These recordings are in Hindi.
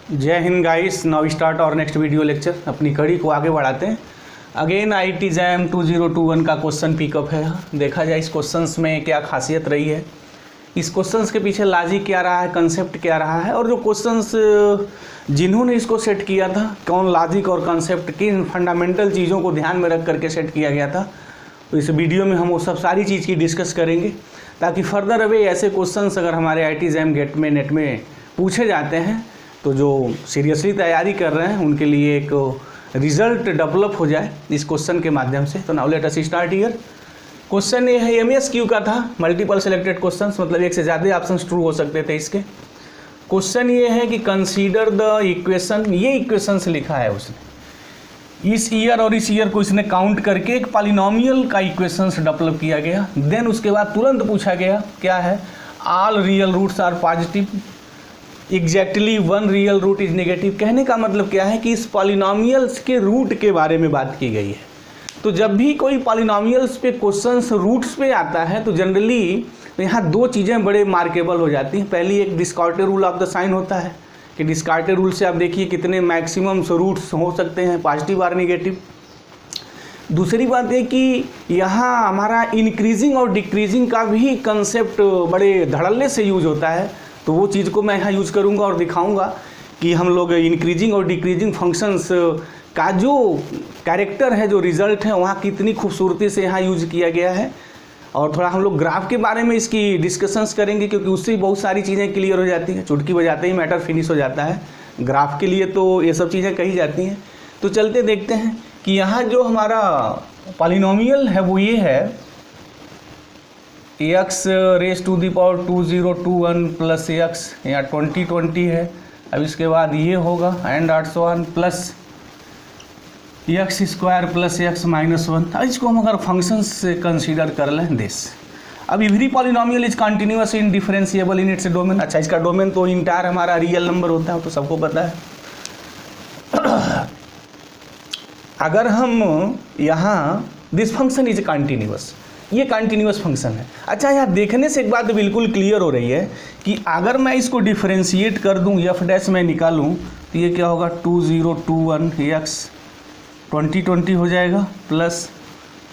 जय हिंद गाइस। नाउ स्टार्ट और नेक्स्ट वीडियो लेक्चर। अपनी कड़ी को आगे बढ़ाते हैं। अगेन IIT JAM 2021 का क्वेश्चन पिकअप है। देखा जाए इस क्वेश्चंस में क्या खासियत रही है, इस क्वेश्चंस के पीछे लॉजिक क्या रहा है, कंसेप्ट क्या रहा है, और जो क्वेश्चंस जिन्होंने इसको सेट किया था कौन लॉजिक और कंसेप्ट किन फंडामेंटल चीज़ों को ध्यान में रख करके सेट किया गया था। तो इस वीडियो में हम वो सब सारी चीज़ की डिस्कस करेंगे ताकि फर्दर अवे ऐसे क्वेश्चंस अगर हमारे IIT JAM गेट में नेट में पूछे जाते हैं तो जो सीरियसली तैयारी कर रहे हैं उनके लिए एक रिजल्ट डेवलप हो जाए इस क्वेश्चन के माध्यम से। तो now let us start here. Question ये है MSQ का था, मल्टीपल सेलेक्टेड क्वेश्चंस, मतलब एक से ज़्यादा ऑप्शंस ट्रू हो सकते थे इसके। क्वेश्चन ये है कि कंसीडर द इक्वेशन, ये इक्वेशंस लिखा है उसने, इस ईयर और इस ईयर को इसने काउंट करके एक पॉलिनोमियल का इक्वेशंस डेवलप किया गया। देन उसके बाद तुरंत पूछा गया क्या है, all real roots are positive, exactly one real root is negative. कहने का मतलब क्या है कि इस पॉलिनोमियल्स के रूट के बारे में बात की गई है। तो जब भी कोई पॉलिनोमियल्स पे क्वेश्चंस रूट्स पे आता है तो जनरली यहाँ दो चीज़ें बड़े मार्केबल हो जाती हैं। पहली एक डिस्कार्टेड रूल ऑफ द साइन होता है कि डिस्कार्टेड रूल से आप देखिए कितने मैक्सिमम रूट्स हो सकते हैं, पॉजिटिव और नेगेटिव। दूसरी बात है कि यहाँ हमारा इंक्रीजिंग और डिक्रीजिंग का भी कंसेप्ट बड़े धड़ल्ले से यूज होता है। तो वो चीज़ को मैं यहाँ यूज़ करूँगा और दिखाऊँगा कि हम लोग इंक्रीजिंग और डिक्रीजिंग फंक्शंस का जो कैरेक्टर है, जो रिज़ल्ट है, वहाँ कितनी खूबसूरती से यहाँ यूज किया गया है। और थोड़ा हम लोग ग्राफ के बारे में इसकी डिस्कशंस करेंगे क्योंकि उससे बहुत सारी चीज़ें क्लियर हो जाती हैं। चुटकी बजाते ही मैटर फिनिश हो जाता है। ग्राफ के लिए तो ये सब चीज़ें कही जाती हैं। तो चलते देखते हैं कि यहाँ जो हमारा पॉलिनोमियल है वो ये है x raise to the power 2021 plus x, यहाँ 2020 है। अब इसके बाद ये होगा and 801 plus x square plus x minus 1। अब इसको हम अगर फंक्शंस से कंसीडर कर लें दिस। अब every polynomial is continuous in differentiable in its domain. अच्छा, इसका डोमेन तो इंटायर हमारा रियल नंबर होता है, तो सबको पता है। अगर हम यहाँ दिस फंक्शन इज कंटिन्यूअस, ये कंटिन्यूअस फंक्शन है। अच्छा, यहाँ देखने से एक बात बिल्कुल क्लियर हो रही है कि अगर मैं इसको डिफरेंशिएट कर दूँ, एफ डैश में निकालूँ, तो ये क्या होगा 2021 x 2020 हो जाएगा plus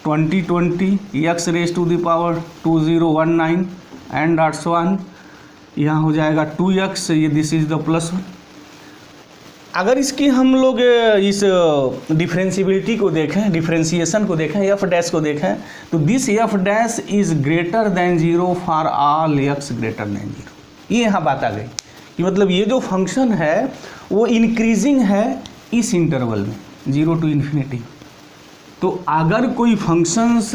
2020 x raise to the power 2019 and 801, यहाँ हो जाएगा 2x, ये दिस इज द प्लस 1। अगर इसकी हम लोग इस डिफरेंशिएबिलिटी को देखें, डिफरेंशिएशन को देखें, एफ डैश को देखें, तो this F dash is greater than 0 for all x greater than 0। ये यहाँ बात आ गई कि मतलब ये जो फंक्शन है वो इंक्रीजिंग है इस इंटरवल में 0 टू इन्फिनिटी। तो अगर कोई फंक्शंस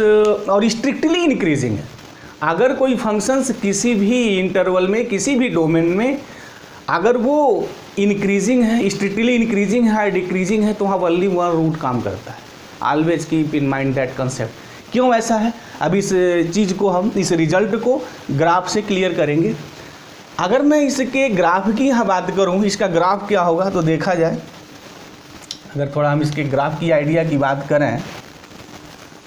और स्ट्रिक्टली इंक्रीजिंग है, अगर कोई फंक्शंस किसी भी इंटरवल में किसी भी डोमेन में अगर वो इंक्रीजिंग है, स्ट्रिक्टली इंक्रीजिंग है, डिक्रीजिंग है, तो वहाँ ओनली वन रूट काम करता है। Always keep in mind that concept. क्यों ऐसा है, अब इस चीज़ को हम इस रिजल्ट को ग्राफ से क्लियर करेंगे। अगर मैं इसके ग्राफ की यहाँ बात करूँ, इसका ग्राफ क्या होगा, तो देखा जाए अगर थोड़ा हम इसके ग्राफ की आइडिया की बात करें,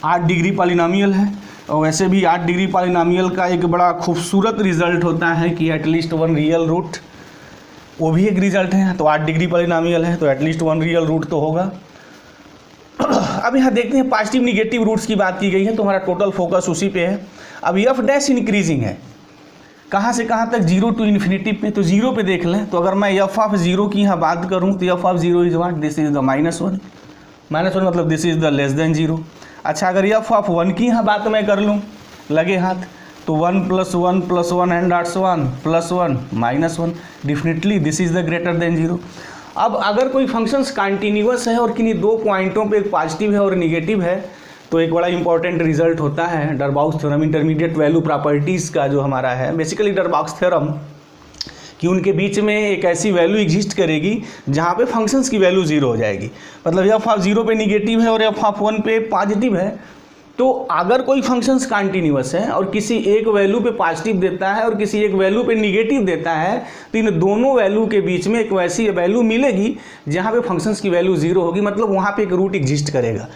8 डिग्री पॉलिनोमियल है और वैसे भी 8 डिग्री पॉलिनोमियल का एक बड़ा खूबसूरत रिजल्ट होता है कि एटलीस्ट वन रियल रूट, वो भी एक रिजल्ट है। तो 8 डिग्री पॉलिनोमियल है तो एटलीस्ट वन रियल रूट तो होगा। अब यहाँ देखते हैं पॉजिटिव निगेटिव रूट्स की बात की गई है, तो हमारा टोटल फोकस उसी पे है। अब एफ डैश इंक्रीजिंग है, कहाँ से कहाँ तक, 0 टू इन्फिनिटी पे। तो 0 पे देख लें, तो अगर मैं एफ ऑफ 0 की यहाँ बात करूँ तो f of 0 is what, this is the -1। -1 मतलब this is the less than 0। अच्छा, अगर एफ ऑफ 1 की यहाँ बात मैं कर लूँ लगे हाथ, तो 1 + 1 + 1 and 801 +1 -1, definitely this is the greater than 0। अब अगर कोई फंक्शंस कंटिन्यूअस है और किन्हीं दो पॉइंटों पे एक पॉजिटिव है और निगेटिव है, तो एक बड़ा इंपॉर्टेंट रिजल्ट होता है डरबाउस थ्योरम, इंटरमीडिएट वैल्यू प्रॉपर्टीज़ का जो हमारा है, बेसिकली डरबाउस थ्योरम, कि उनके बीच में एक ऐसी वैल्यू एग्जिस्ट करेगी जहाँ पे फंक्शंस की वैल्यू 0 हो जाएगी। मतलब एफ ऑफ 0 पे निगेटिव है और एफ ऑफ 1 पे पॉजिटिव है। तो अगर कोई फंक्शंस कंटिन्यूअस है और किसी एक वैल्यू पे पॉजिटिव देता है और किसी एक वैल्यू पे निगेटिव देता है, तो इन दोनों वैल्यू के बीच में एक वैसी वैल्यू मिलेगी जहाँ पे फंक्शंस की वैल्यू 0 होगी, मतलब वहाँ पे एक रूट एग्जिस्ट करेगा।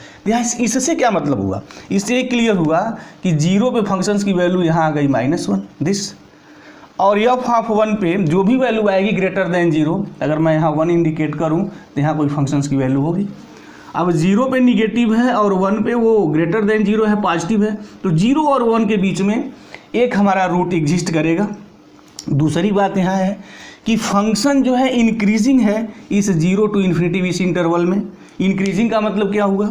इससे क्या मतलब हुआ, इससे क्लियर हुआ कि 0 पे फंक्शंस की वैल्यू यहाँ आ गई -1 दिस। और एफ ऑफ 1 पे जो भी वैल्यू आएगी ग्रेटर देन 0, अगर मैं यहाँ 1 इंडिकेट करूँ तो यहाँ कोई फंक्शंस की वैल्यू होगी। अब 0 पे निगेटिव है और 1 पे वो ग्रेटर देन 0 है, पॉजिटिव है, तो 0 और 1 के बीच में एक हमारा रूट एग्जिस्ट करेगा। दूसरी बात यहाँ है कि फंक्शन जो है इंक्रीजिंग है इस 0 to इन्फिनिटी इस इंटरवल में। इंक्रीजिंग का मतलब क्या हुआ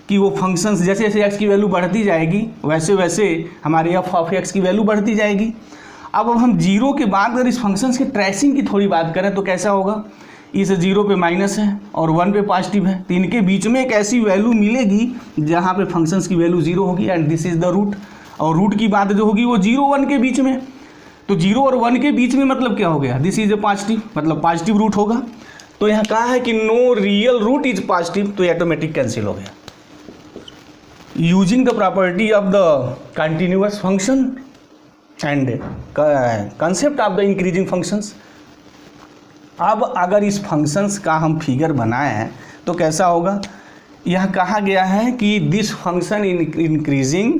कि वो फंक्शंस जैसे जैसे एक्स की वैल्यू बढ़ती जाएगी वैसे वैसे हमारे एफ ऑफ एक्स की वैल्यू बढ़ती जाएगी। अब हम 0 के बाद अगर इस फंक्शंस के ट्रेसिंग की थोड़ी बात करें तो कैसा होगा, इस 0 पे माइनस है और 1 पे पॉजिटिव है, तो इनके बीच में एक ऐसी वैल्यू मिलेगी जहाँ पे फंक्शंस की वैल्यू 0 होगी and this is the root. और रूट की बात जो होगी वो 0 1 के बीच में, तो 0 और 1 के बीच में मतलब क्या हो गया, दिस इज ए पॉजिटिव, मतलब पॉजिटिव रूट होगा। तो यहाँ कहा है कि no real root is positive, तो ऑटोमेटिक कैंसिल हो गया। Using the property of the continuous function and concept of the increasing functions. अब अगर इस फंक्शंस का हम फिगर बनाए हैं तो कैसा होगा, यह कहा गया है कि this function increasing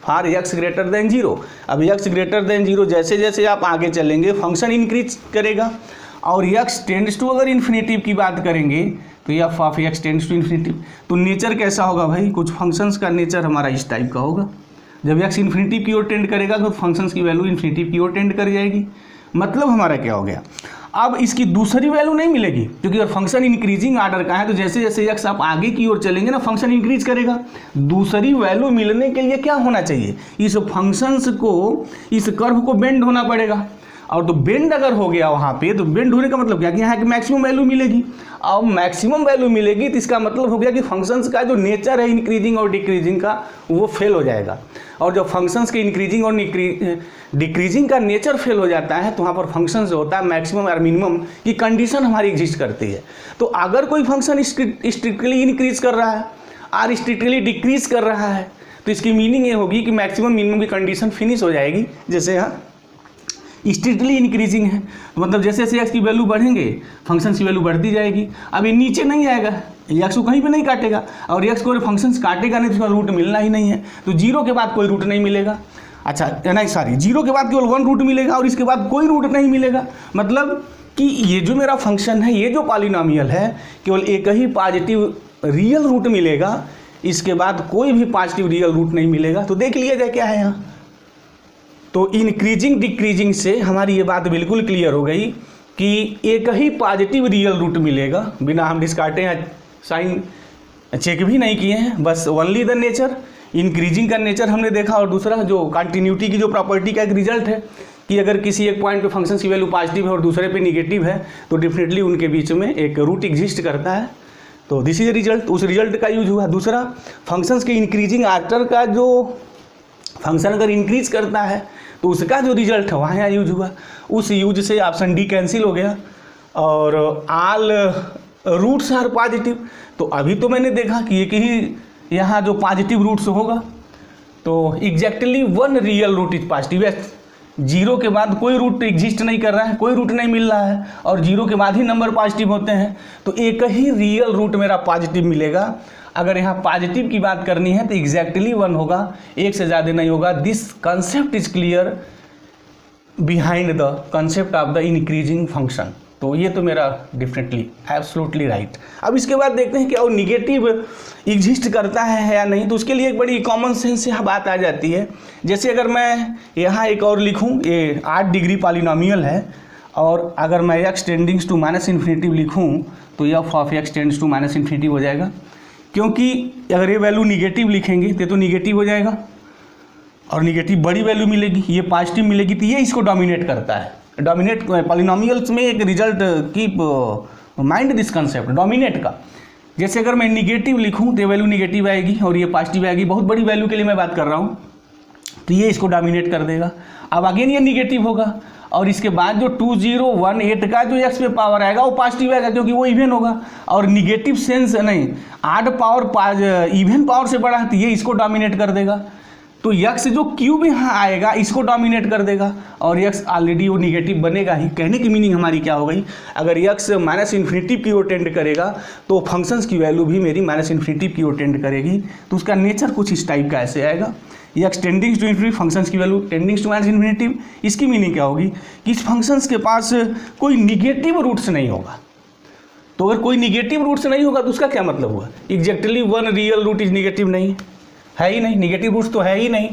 for x greater than 0। अब एक्स ग्रेटर देन 0 जैसे जैसे आप आगे चलेंगे फंक्शन इंक्रीज करेगा, और एक्स टेंड्स टू अगर इन्फिनिटिव की बात करेंगे तो f of x tends to infinitive. तो नेचर कैसा होगा भाई, कुछ फंक्शंस का नेचर हमारा इस टाइप का होगा। जब एक्स इन्फिनिटिव की ओर टेंड करेगा तो फंक्शंस की वैल्यू इन्फिनिटिव की ओर टेंड कर जाएगी। मतलब हमारा क्या हो गया, अब इसकी दूसरी वैल्यू नहीं मिलेगी, क्योंकि अगर फंक्शन इंक्रीजिंग आर्डर का है तो जैसे जैसे एक्स आप आगे की ओर चलेंगे ना फंक्शन इंक्रीज करेगा। दूसरी वैल्यू मिलने के लिए क्या होना चाहिए, इस फंक्शंस को, इस कर्व को बेंड होना पड़ेगा। और तो बेंड अगर हो गया वहाँ पे, तो बेंड होने का मतलब क्या कि यहाँ की मैक्सिमम वैल्यू मिलेगी। अब मैक्सिमम वैल्यू मिलेगी तो इसका मतलब हो गया कि फंक्शंस का जो नेचर है इंक्रीजिंग और डिक्रीजिंग का वो फेल हो जाएगा। और जब फंक्शंस के इंक्रीजिंग और डिक्रीजिंग का नेचर फेल हो जाता है तो वहाँ पर फंक्शन जो होता है मैक्सिमम और मिनिमम की कंडीशन हमारी एग्जिस्ट करती है। तो अगर कोई फंक्शन स्ट्रिक्टली इंक्रीज कर रहा है और स्ट्रिक्टली डिक्रीज कर रहा है तो इसकी मीनिंग ये होगी कि मैक्सिमम मिनिमम की कंडीशन फिनिश हो जाएगी। जैसे यहाँ स्ट्रिक्टली इंक्रीजिंग है, मतलब जैसे जैसे एक्स की वैल्यू बढ़ेंगे फंक्शन की वैल्यू बढ़ती जाएगी। अब ये नीचे नहीं आएगा, एक्स को कहीं पे नहीं काटेगा, और एक्स को फंक्शन काटेगा नहीं तो उसका रूट मिलना ही नहीं है, तो 0 के बाद कोई रूट नहीं मिलेगा। अच्छा नहीं सॉरी, 0 के बाद केवल 1 रूट मिलेगा और इसके बाद कोई रूट नहीं मिलेगा। मतलब कि ये जो मेरा फंक्शन है, ये जो पॉलिनोमियल है, केवल एक ही पॉजिटिव रियल रूट मिलेगा, इसके बाद कोई भी पॉजिटिव रियल रूट नहीं मिलेगा। तो देख लिया जाए क्या है यहाँ। तो इंक्रीजिंग डिक्रीजिंग से हमारी ये बात बिल्कुल क्लियर हो गई कि एक ही पॉजिटिव रियल रूट मिलेगा, बिना हम डिस्कार्टे या साइन चेक भी नहीं किए हैं, बस ओनली द नेचर। इंक्रीजिंग का नेचर हमने देखा, और दूसरा जो कंटिन्यूटी की जो प्रॉपर्टी का एक रिजल्ट है कि अगर किसी एक पॉइंट पे फंक्शन की वैल्यू पॉजिटिव है और दूसरे पे निगेटिव है तो डेफिनेटली उनके बीच में एक रूट एग्जिस्ट करता है। तो दिस इज रिजल्ट, उस रिजल्ट का यूज हुआ। दूसरा, फंक्शंस के इंक्रीजिंग आफ्टर का जो फंक्शन अगर इंक्रीज करता है तो उसका जो रिजल्ट है वहाँ यहाँ यूज हुआ। उस यूज से ऑप्शन डी कैंसिल हो गया और ऑल रूट्स आर पॉजिटिव। तो अभी तो मैंने देखा कि एक ही यहाँ जो पॉजिटिव रूट्स होगा, तो exactly 1 real root is positive है। 0 के बाद कोई रूट एग्जिस्ट नहीं कर रहा है, कोई रूट नहीं मिल रहा है, और 0 के बाद ही नंबर पॉजिटिव होते हैं, तो एक ही रियल रूट मेरा पॉजिटिव मिलेगा। अगर यहाँ पॉजिटिव की बात करनी है तो एग्जैक्टली 1 होगा, एक से ज़्यादा नहीं होगा। This concept is clear behind the concept of the increasing function. तो ये तो मेरा डेफिनेटली एब्सोल्युटली राइट। अब इसके बाद देखते हैं कि और निगेटिव एग्जिस्ट करता है या नहीं, तो उसके लिए एक बड़ी कॉमन सेंस से बात आ जाती है। जैसे अगर मैं यहाँ एक और लिखूँ, ये 8 डिग्री पॉलिनोमियल है, और अगर मैं x tendings to minus infinitive लिखूँ तो f of x tends to minus infinitive हो जाएगा, क्योंकि अगर ये वैल्यू निगेटिव लिखेंगे तो निगेटिव हो जाएगा और निगेटिव बड़ी वैल्यू मिलेगी, ये पॉजिटिव मिलेगी, तो ये इसको डोमिनेट करता है। डोमिनेट पॉलिनोमियल्स में एक result keep mind this concept dominate का। जैसे अगर मैं निगेटिव लिखूं तो ये वैल्यू निगेटिव आएगी और ये पॉजिटिव आएगी, बहुत बड़ी वैल्यू के लिए मैं बात कर रहा हूँ, तो ये इसको डोमिनेट कर देगा। अब अगेन ये निगेटिव होगा और इसके बाद जो 2018 का जो एक्स पे पावर आएगा वो पॉजिटिव आएगा, क्योंकि वो इवन होगा। और निगेटिव सेंस नहीं, आड पावर इवन पावर से बड़ा है तो ये इसको डोमिनेट कर देगा। तो यक्स जो क्यूब यहाँ आएगा इसको डोमिनेट कर देगा, और यक्स ऑलरेडी वो निगेटिव बनेगा ही। कहने की मीनिंग हमारी क्या हो गई, अगर यक्स माइनस इन्फिनिटिव की ओर टेंड करेगा तो फंक्शंस की वैल्यू भी मेरी माइनस इन्फिनिटिव की ओर टेंड करेगी। तो उसका नेचर कुछ इस टाइप का ऐसे आएगा x tending to infinity, functions की वैल्यू टेंडिंग टू इन्फिनिटी। इसकी मीनिंग क्या होगी कि इस फंक्शंस के पास कोई निगेटिव रूट्स नहीं होगा। तो अगर कोई निगेटिव रूट्स नहीं होगा तो उसका क्या मतलब हुआ, exactly one real root is negative नहीं है ही नहीं, निगेटिव रूट्स तो है ही नहीं।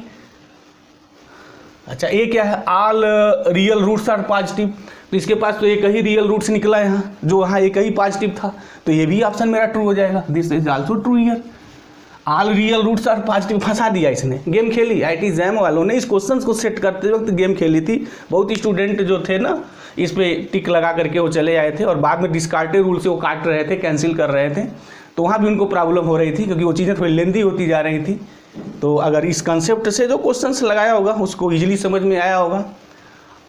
अच्छा, ये क्या है, all real roots are positive, तो इसके पास तो एक ही रियल रूट्स निकला है यहाँ, जो वहाँ एक ही पॉजिटिव था, तो ये भी ऑप्शन मेरा ट्रू हो जाएगा। This is also true here, all real roots are positive. फंसा दिया इसने, गेम खेली। IIT जैम वालों ने इस क्वेश्चन को सेट करते वक्त गेम खेली थी। बहुत स्टूडेंट जो थे ना, इस पे टिक लगा करके वो चले आए थे और बाद में डिस्कार्टेड रूल से वो काट रहे थे, कैंसिल कर रहे थे, तो वहाँ भी उनको प्रॉब्लम हो रही थी क्योंकि वो चीज़ें थोड़ी लेंदी होती जा रही थी। तो अगर इस कंसेप्ट से जो क्वेश्चंस लगाया होगा उसको इजीली समझ में आया होगा,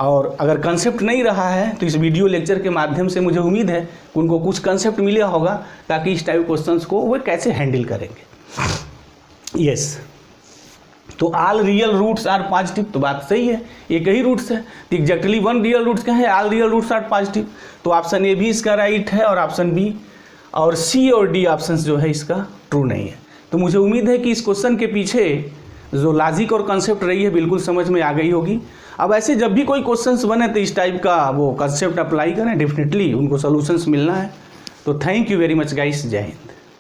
और अगर कंसेप्ट नहीं रहा है तो इस वीडियो लेक्चर के माध्यम से मुझे उम्मीद है कि उनको कुछ कंसेप्ट मिला होगा ताकि इस टाइप क्वेश्चंस को वो कैसे हैंडल करेंगे। यस, तो all real roots are positive, तो बात सही है, एक ही रूट्स है, तो एग्जैक्टली वन रियल रूट्स क्या है, all real roots are positive. तो ऑप्शन ए भी इसका राइट है और ऑप्शन बी और सी और डी ऑप्शंस जो है इसका ट्रू नहीं है। तो मुझे उम्मीद है कि इस क्वेश्चन के पीछे जो लॉजिक और कंसेप्ट रही है बिल्कुल समझ में आ गई होगी। अब ऐसे जब भी कोई क्वेश्चंस बने तो इस टाइप का वो कंसेप्ट अप्लाई करें, डेफिनेटली उनको सॉल्यूशंस मिलना है। तो thank you very much guys, जय हिंद।